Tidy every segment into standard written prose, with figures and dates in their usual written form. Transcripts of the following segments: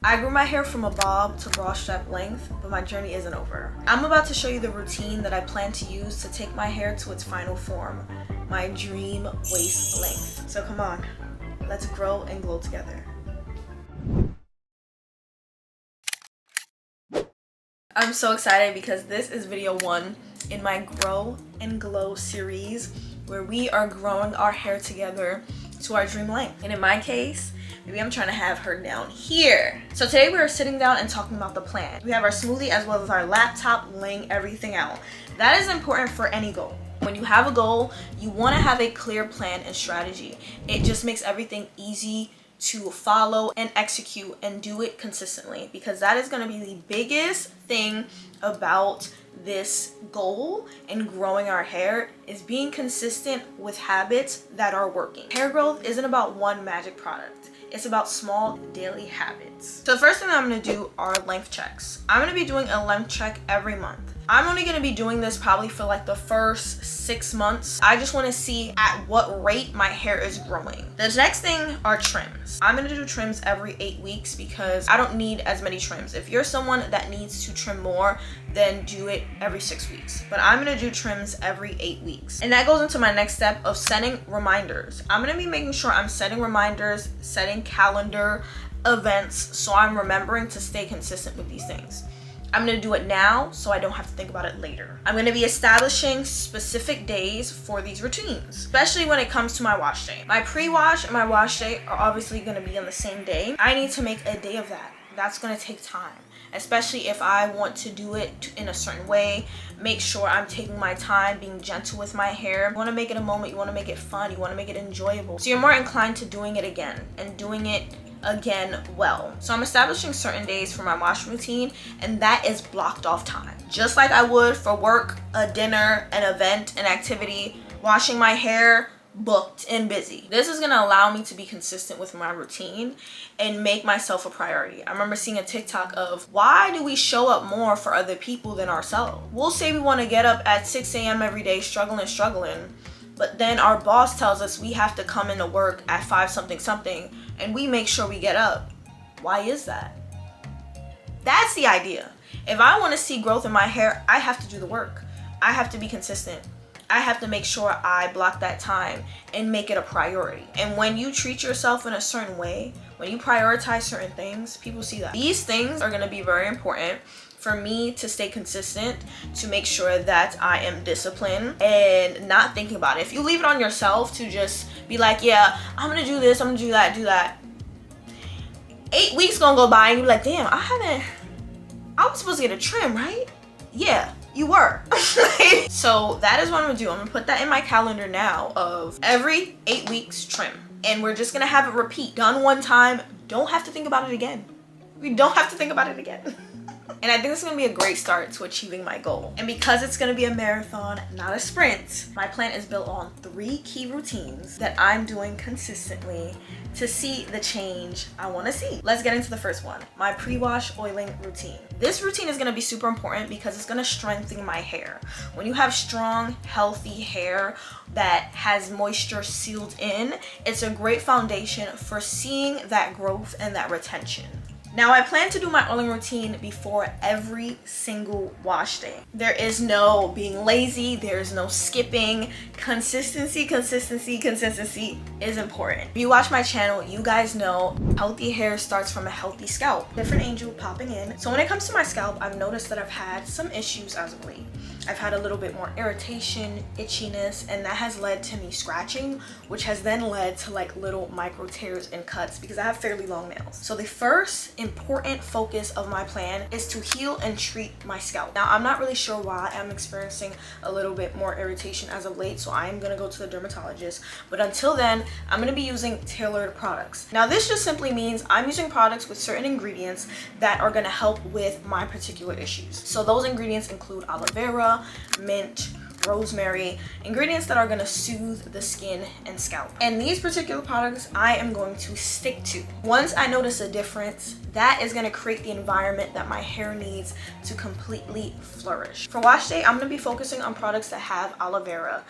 I grew my hair from a bob to bra strap length, but my journey isn't over. I'm about to show you the routine that I plan to use to take my hair to its final form, my dream waist length. So come on, let's grow and glow together. I'm so excited because this is video 1 in my Grow and Glow series where we are growing our hair together to our dream length. And in my case, maybe I'm trying to have her down here. So today we are sitting down and talking about the plan. We have our smoothie as well as our laptop laying everything out. That is important for any goal. When you have a goal, you want to have a clear plan and strategy. It just makes everything easy to follow and execute and do it consistently, because that is going to be the biggest thing about this goal and growing our hair is being consistent with habits that are working. Hair growth isn't about one magic product. It's about small daily habits. So the first thing that I'm going to do are length checks. I'm going to be doing a length check every month. I'm only going to be doing this probably for like the first 6 months. I just want to see at what rate my hair is growing. The next thing are trims. I'm going to do trims every 8 weeks because I don't need as many trims. If you're someone that needs to trim more, then do it every 6 weeks. But I'm going to do trims every 8 weeks. And that goes into my next step of setting reminders. I'm going to be making sure I'm setting reminders, setting calendar events, so I'm remembering to stay consistent with these things. I'm going to do it now so I don't have to think about it later. I'm going to be establishing specific days for these routines, especially when it comes to my wash day. My pre-wash and my wash day are obviously going to be on the same day. I need to make a day of that. That's going to take time, especially if I want to do it in a certain way. Make sure I'm taking my time, being gentle with my hair. You want to make it a moment. You want to make it fun. You want to make it enjoyable. So you're more inclined to doing it again and doing it again well. So I'm establishing certain days for my wash routine, and that is blocked off time. Just like I would for work, a dinner, an event, an activity, washing my hair, booked and busy. This is gonna allow me to be consistent with my routine and make myself a priority. I remember seeing a TikTok of, why do we show up more for other people than ourselves? We'll say we wanna get up at 6 a.m. every day, struggling, but then our boss tells us we have to come into work at 5 something, and we make sure we get up. Why is that? That's the idea. If I want to see growth in my hair, I have to do the work. I have to be consistent. I have to make sure I block that time and make it a priority. And when you treat yourself in a certain way, when you prioritize certain things, people see that. These things are going to be very important for me to stay consistent, to make sure that I am disciplined and not thinking about it. If you leave it on yourself to just be like, yeah, I'm gonna do this, I'm gonna do that, 8 weeks gonna go by and you're like, damn, I was supposed to get a trim, right? Yeah, you were. So that is what I'm gonna do. I'm gonna put that in my calendar now of every 8 weeks trim. And we're just gonna have it repeat. Done one time, don't have to think about it again. We don't have to think about it again. And I think this is going to be a great start to achieving my goal. And because it's going to be a marathon, not a sprint, my plan is built on 3 key routines that I'm doing consistently to see the change I want to see. Let's get into the first one, my pre-wash oiling routine. This routine is going to be super important because it's going to strengthen my hair. When you have strong, healthy hair that has moisture sealed in, it's a great foundation for seeing that growth and that retention. Now, I plan to do my oiling routine before every single wash day. There is no being lazy. There is no skipping. Consistency is important. If you watch my channel, you guys know healthy hair starts from a healthy scalp. Different angel popping in. So when it comes to my scalp, I've noticed that I've had some issues as of late. I've had a little bit more irritation, itchiness, and that has led to me scratching, which has then led to like little micro tears and cuts because I have fairly long nails. So the first important focus of my plan is to heal and treat my scalp. Now, I'm not really sure why I'm experiencing a little bit more irritation as of late, so I am gonna go to the dermatologist. But until then, I'm gonna be using tailored products. Now, this just simply means I'm using products with certain ingredients that are gonna help with my particular issues. So those ingredients include aloe vera, mint, rosemary, ingredients that are going to soothe the skin and scalp. And these particular products I am going to stick to. Once I notice a difference, that is going to create the environment that my hair needs to completely flourish. For wash day, I'm going to be focusing on products that have aloe vera.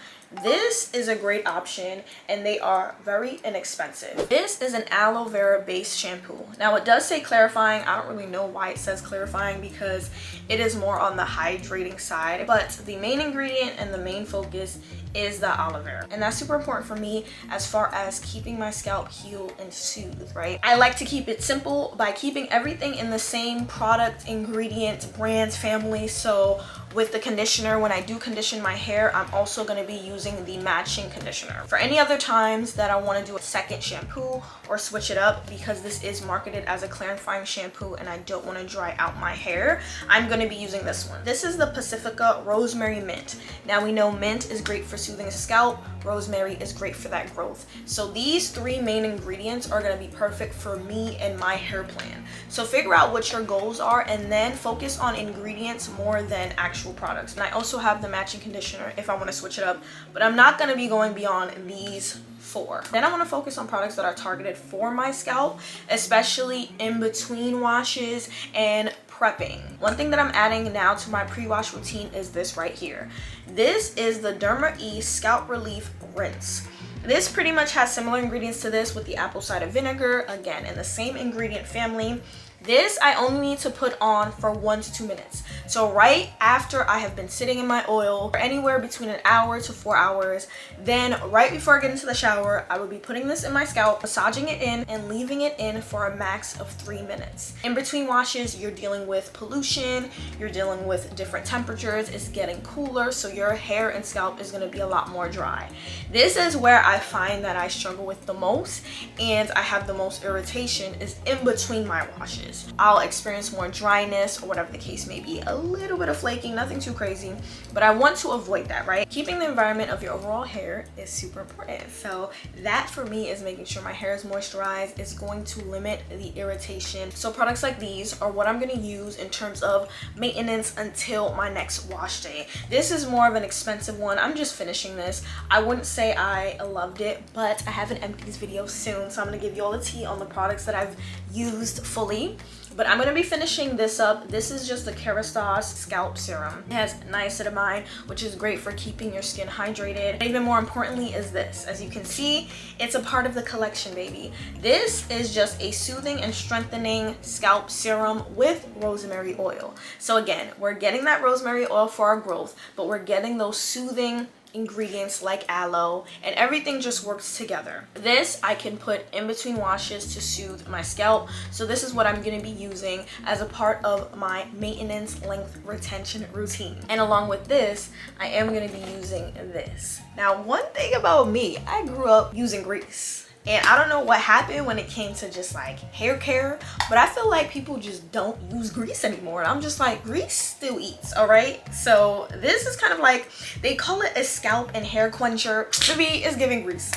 This is a great option and they are very inexpensive. This is an aloe vera based shampoo. Now it does say clarifying. I don't really know why it says clarifying because it is more on the hydrating side, but the main ingredient and the main focus is the aloe vera, and that's super important for me as far as keeping my scalp healed and soothed, right? I like to keep it simple by keeping everything in the same product, ingredient, brand family. So with the conditioner, when I do condition my hair, I'm also going to be using the matching conditioner. For any other times that I want to do a second shampoo or switch it up, because this is marketed as a clarifying shampoo and I don't want to dry out my hair, I'm going to be using this one. This is the Pacifica Rosemary Mint. Now we know mint is great for soothing the scalp, rosemary is great for that growth. So these three main ingredients are going to be perfect for me and my hair plan. So figure out what your goals are and then focus on ingredients more than actual products. And I also have the matching conditioner if I want to switch it up, but I'm not going to be going beyond these four. Then I want to focus on products that are targeted for my scalp, especially in between washes and prepping. One thing that I'm adding now to my pre-wash routine is this right here. This is the Derma E Scalp Relief Rinse. This pretty much has similar ingredients to this with the apple cider vinegar, again in the same ingredient family. This I only need to put on for 1 to 2 minutes. So right after I have been sitting in my oil for anywhere between an hour to 4 hours, then right before I get into the shower, I will be putting this in my scalp, massaging it in and leaving it in for a max of 3 minutes. In between washes, you're dealing with pollution, you're dealing with different temperatures, it's getting cooler, so your hair and scalp is gonna be a lot more dry. This is where I find that I struggle with the most and I have the most irritation is in between my washes. I'll experience more dryness or whatever the case may be, a little bit of flaking, nothing too crazy, but I want to avoid that, right? Keeping the environment of your overall hair is super important. So that for me is making sure my hair is moisturized. It's going to limit the irritation. So products like these are what I'm going to use in terms of maintenance until my next wash day. This is more of an expensive one. I'm just finishing this. I wouldn't say I loved it, but I have an empties video soon, so I'm going to give you all the tea on the products that I've used fully. But I'm going to be finishing this up. This is just the Kerastase Scalp Serum. It has niacinamide, which is great for keeping your skin hydrated. And even more importantly is this. As you can see, it's a part of the collection, baby. This is just a soothing and strengthening scalp serum with rosemary oil. So again, we're getting that rosemary oil for our growth, but we're getting those soothing ingredients like aloe, and everything just works together. This I can put in between washes to soothe my scalp. So this is what I'm going to be using as a part of my maintenance length retention routine. And along with this, I am going to be using this. Now, one thing about me, I grew up using grease. And I don't know what happened when it came to just like hair care, but I feel like people just don't use grease anymore. And I'm just like, grease still eats, all right? So this is kind of like, they call it a scalp and hair quencher. To me, it's giving grease.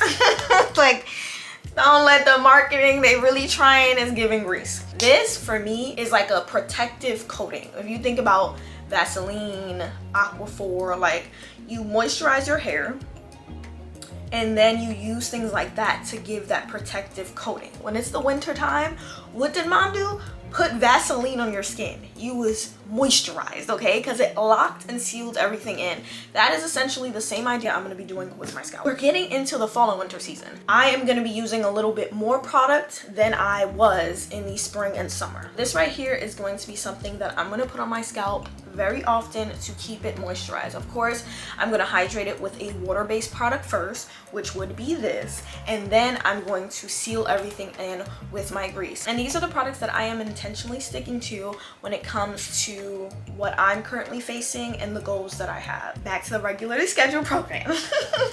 Like, don't let the marketing they really trying is giving grease. This for me is like a protective coating. If you think about Vaseline, Aquaphor, like you moisturize your hair, and then you use things like that to give that protective coating. When it's the winter time, what did mom do? Put Vaseline on your skin. You was moisturized, okay? Because it locked and sealed everything in. That is essentially the same idea I'm going to be doing with my scalp. We're getting into the fall and winter season. I am going to be using a little bit more product than I was in the spring and summer. This right here is going to be something that I'm going to put on my scalp very often to keep it moisturized. Of course, I'm going to hydrate it with a water-based product first, which would be this, and then I'm going to seal everything in with my grease. And these are the products that I am intentionally sticking to when it comes to what I'm currently facing and the goals that I have. Back to the regularly scheduled program.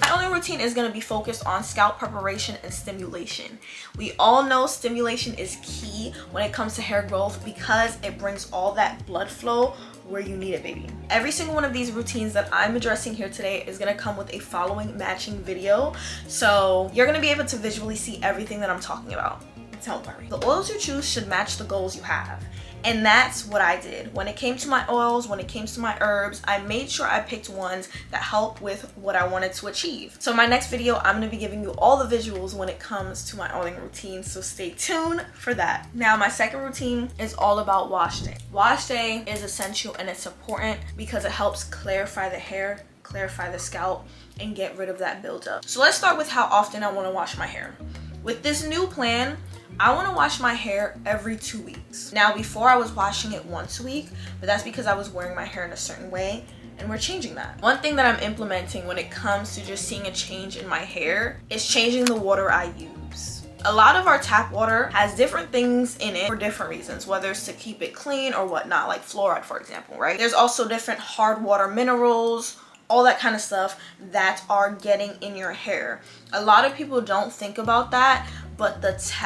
My only routine is going to be focused on scalp preparation and stimulation. We all know stimulation is key when it comes to hair growth because it brings all that blood flow where you need it, baby. Every single one of these routines that I'm addressing here today is gonna come with a following matching video. So you're gonna be able to visually see everything that I'm talking about. Don't worry. The oils you choose should match the goals you have. And that's what I did. When it came to my oils, when it came to my herbs, I made sure I picked ones that help with what I wanted to achieve. So in my next video, I'm gonna be giving you all the visuals when it comes to my oiling routine, so stay tuned for that. Now, my second routine is all about wash day. Wash day is essential and it's important because it helps clarify the hair clarify the scalp, and get rid of that buildup. So let's start with how often I want to wash my hair. With this new plan, I want to wash my hair every 2 weeks. Now, before I was washing it once a week, but that's because I was wearing my hair in a certain way, and we're changing that. One thing that I'm implementing when it comes to just seeing a change in my hair is changing the water I use. A lot of our tap water has different things in it for different reasons, whether it's to keep it clean or whatnot, like fluoride, for example, right? There's also different hard water minerals, all that kind of stuff that are getting in your hair. A lot of people don't think about that, but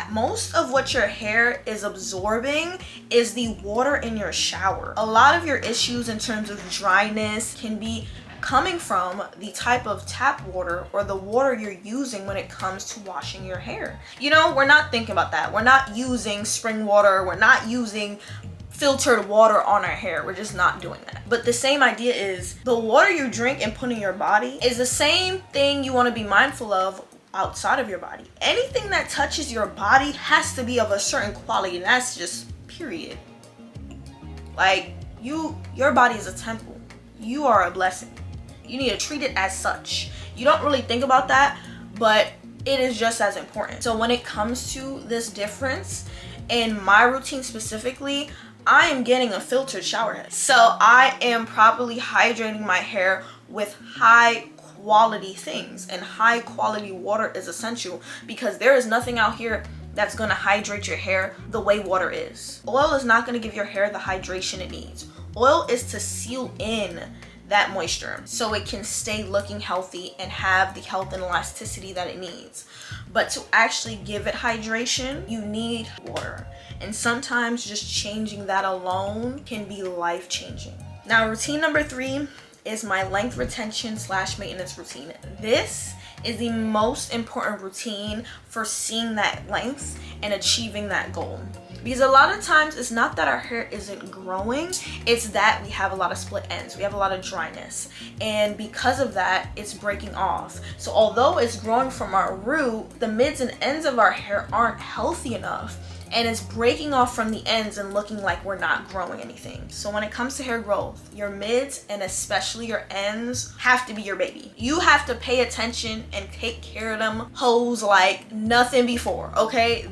most of what your hair is absorbing is the water in your shower. A lot of your issues in terms of dryness can be coming from the type of tap water or the water you're using when it comes to washing your hair. You know, we're not thinking about that. We're not using spring water. We're not using filtered water on our hair. We're just not doing that. But the same idea is the water you drink and put in your body is the same thing you want to be mindful of outside of your body. Anything that touches your body has to be of a certain quality, and that's just period. Like, your body is a temple. You are a blessing. You need to treat it as such. You don't really think about that, but it is just as important. So when it comes to this difference in my routine specifically, I am getting a filtered shower head. So I am properly hydrating my hair with high quality things, and high quality water is essential because there is nothing out here that's going to hydrate your hair the way water is. Oil is not going to give your hair the hydration it needs. Oil is to seal in that moisture so it can stay looking healthy and have the health and elasticity that it needs. But to actually give it hydration, you need water. And sometimes just changing that alone can be life-changing. Now, routine number 3 is my length retention / maintenance routine. This is the most important routine for seeing that length and achieving that goal. Because a lot of times it's not that our hair isn't growing, it's that we have a lot of split ends, we have a lot of dryness, and because of that it's breaking off. So although it's growing from our root, the mids and ends of our hair aren't healthy enough, and it's breaking off from the ends and looking like we're not growing anything. So when it comes to hair growth, your mids and especially your ends have to be your baby. You have to pay attention and take care of them hoes like nothing before, okay?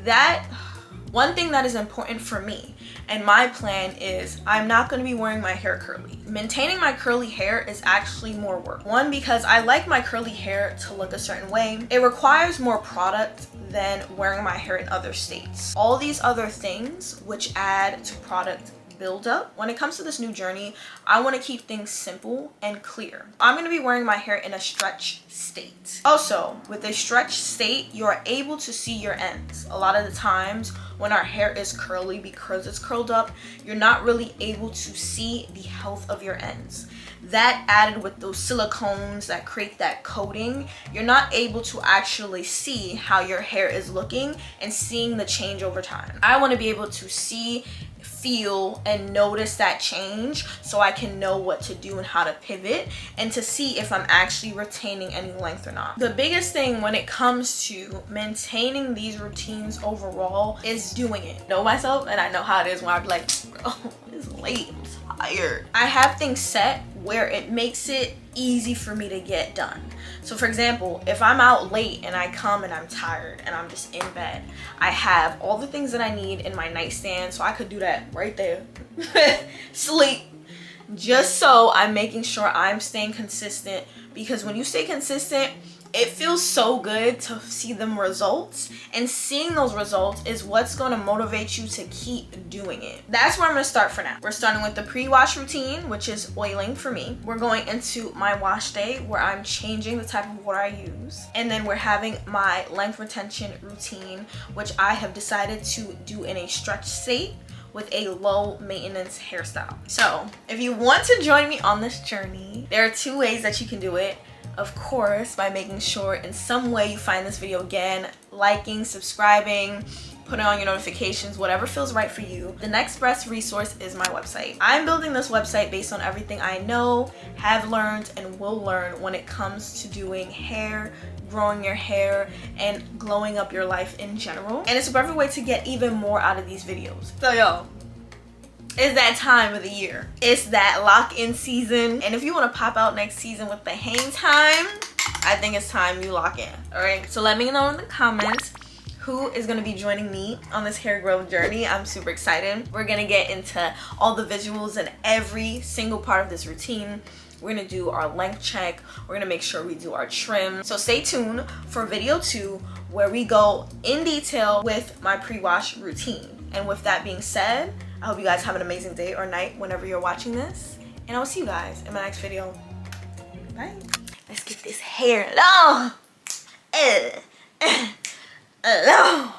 One thing that is important for me and my plan is I'm not going to be wearing my hair curly. Maintaining my curly hair is actually more work. One, because I like my curly hair to look a certain way. It requires more product than wearing my hair in other states. All these other things which add to product buildup. When it comes to this new journey, I want to keep things simple and clear. I'm going to be wearing my hair in a stretch state. Also, with a stretch state, you are able to see your ends. A lot of the times when our hair is curly, because it's curled up, you're not really able to see the health of your ends. That added with those silicones that create that coating, you're not able to actually see how your hair is looking and seeing the change over time. I want to be able to see, feel, and notice that change so I can know what to do and how to pivot and to see if I'm actually retaining any length or not. The biggest thing when it comes to maintaining these routines overall is doing it. I know myself and I know how it is when I'm like, bro, it's late, I'm tired. I have things set where it makes it easy for me to get done. So for example, if I'm out late and I come and I'm tired and I'm just in bed, I have all the things that I need in my nightstand, so I could do that right there. Sleep. Just so I'm making sure I'm staying consistent, because when you stay consistent, it feels so good to see them results, and seeing those results is what's going to motivate you to keep doing it. That's where I'm going to start for now. We're starting with the pre-wash routine, which is oiling for me. We're going into my wash day where I'm changing the type of water I use, and then we're having my length retention routine, which I have decided to do in a stretch state with a low maintenance hairstyle. So if you want to join me on this journey, there are 2 ways that you can do it. Of course, by making sure in some way you find this video again, liking, subscribing, putting on your notifications, whatever feels right for you. The next best resource is my website. I'm building this website based on everything I know, have learned, and will learn when it comes to doing hair, growing your hair, and glowing up your life in general. And it's a perfect way to get even more out of these videos. So yo, it's that time of the year. It's that lock-in season. And if you want to pop out next season with the hang time, I think it's time you lock in. All right, so let me know in the comments who is going to be joining me on this hair growth journey. I'm super excited. We're going to get into all the visuals and every single part of this routine. We're going to do our length check. We're going to make sure we do our trim. So stay tuned for video 2 where we go in detail with my pre-wash routine. And with that being said, I hope you guys have an amazing day or night whenever you're watching this. And I will see you guys in my next video. Bye. Let's get this hair long. Long.